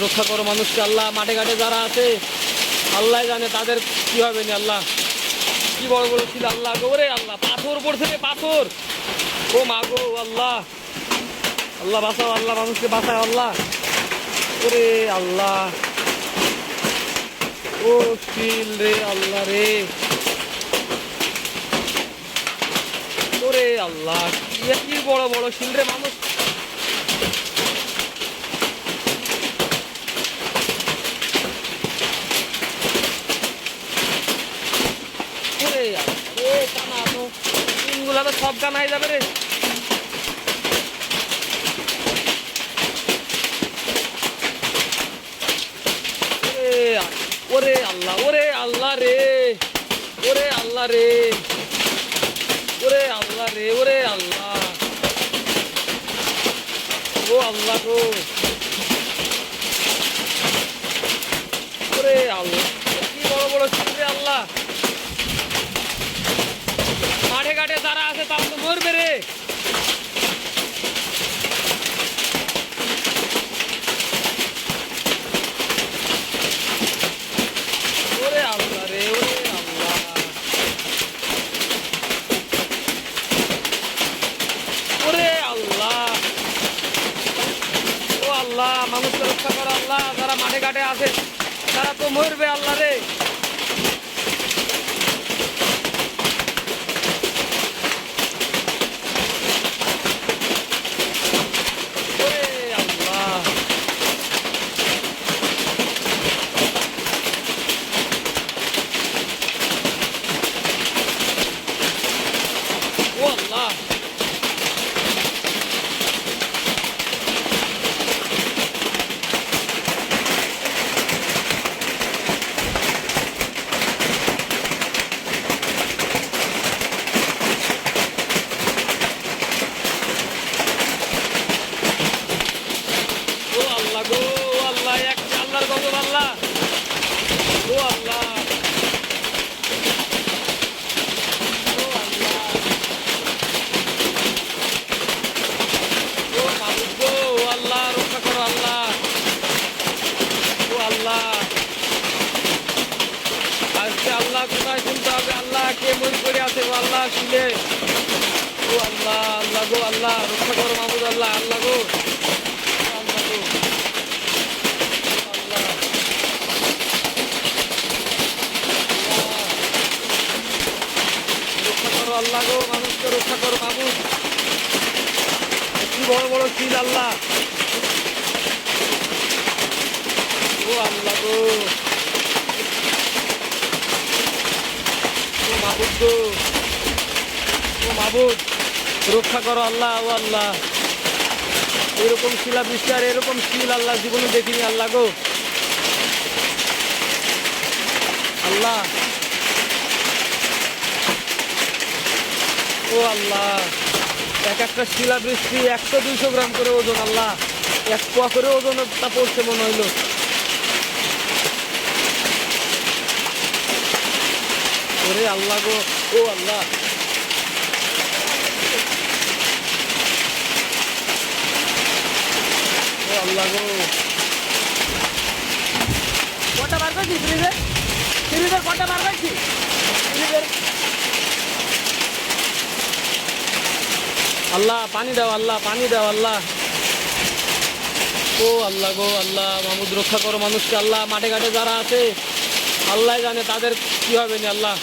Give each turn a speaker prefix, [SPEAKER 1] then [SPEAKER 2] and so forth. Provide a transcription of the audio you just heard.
[SPEAKER 1] রক্ষা করো মানুষকে আল্লাহ। মাঠে ঘাটে যারা আছে আল্লাহ জানে তাদের কি হবে না আল্লাহ। কি বড় বড় ছিল আল্লাহ গো রে আল্লাহ, পাথর পড়ছে রে পাথর। ও মা গো আল্লাহ, আল্লাহ বাঁচাও আল্লাহ, মানুষকে বাঁচাও আল্লাহ। ওরে আল্লাহ, ও শিল রে আল্লাহ রে, ওরে আল্লাহ কি বড় বড় শিল রে মানুষ। ওরে ও কানা তো শিলগুলা তো সব কানা হয়ে যাবে রে। ওরে আল্লাহ, ওরে আল্লাহ রে, ওরে আল্লাহ রে, ওরে আল্লাহ রে, ওরে আল্লাহ, ও আল্লাহ গো, ওরে আল্লাহ কি বড় বড় ছিল রে আল্লাহ। মাঠে ঘাটে যারা আছে তারা তো মরবে রে। ওরে আল্লাহ রে, ওরে আল্লাহ, ওরে আল্লাহ, ও আল্লাহ মানুষকে রক্ষা করো আল্লাহ। যারা মাঠে ঘাটে আছে তারা তো মরবে আল্লাহ রে। ওরে আল্লাহ, ও আল্লাহ, ও আল্লাহ গো, ও আল্লাহ এক আল্লাহর গজব আল্লাহ, ও আল্লাহ, ও আল্লাহ, ও মাবুদ গো, ও আল্লাহ রক্ষা করো আল্লাহ, ও আল্লাহ। আজকে আল্লাহ কোথায় শুনতে হবে আল্লাহ, কে মন করে আছে গো আল্লাহ শুনে। ও আল্লাহ, আল্লাহ গো আল্লাহ রক্ষা করো মাবুদ আল্লাহ, আল্লাহ গো, আল্লাহ গো, আল্লাহ, রক্ষা করো আল্লাহ গো, মানুষকে রক্ষা করো মাবুদ। কি বড় বড় শিল আল্লাহ, ও আল্লাহ গো, ও মাবুদ গো, ও মাবুদ রক্ষা করো আল্লাহ, ও আল্লাহ। এরকম শিলাবৃষ্টি আর এরকম শিল আল্লাহ জীবনে দেখিনি আল্লাহ গো আল্লাহ, ও আল্লাহ। এক একটা শিলাবৃষ্টি 100-200 গ্রাম করে ওজন আল্লাহ, 1 পোয়া করে ওজন তা পড়ছে মনে হইল। ওরে আল্লাহ গো, ও আল্লাহ, ও আল্লাহ গো। কটা বার করছি ফ্রিজের, ফ্রিজের কটা বার করছি ফ্রিজের। আল্লাহ পানি দাও আল্লাহ, পানি দাও আল্লাহ, ও আল্লাহ গো আল্লাহ। মাহমুদ রক্ষা করো মানুষকে আল্লাহ। মাঠে ঘাটে যারা আছে আল্লাহ জানে তাদের কি হবে না আল্লাহ।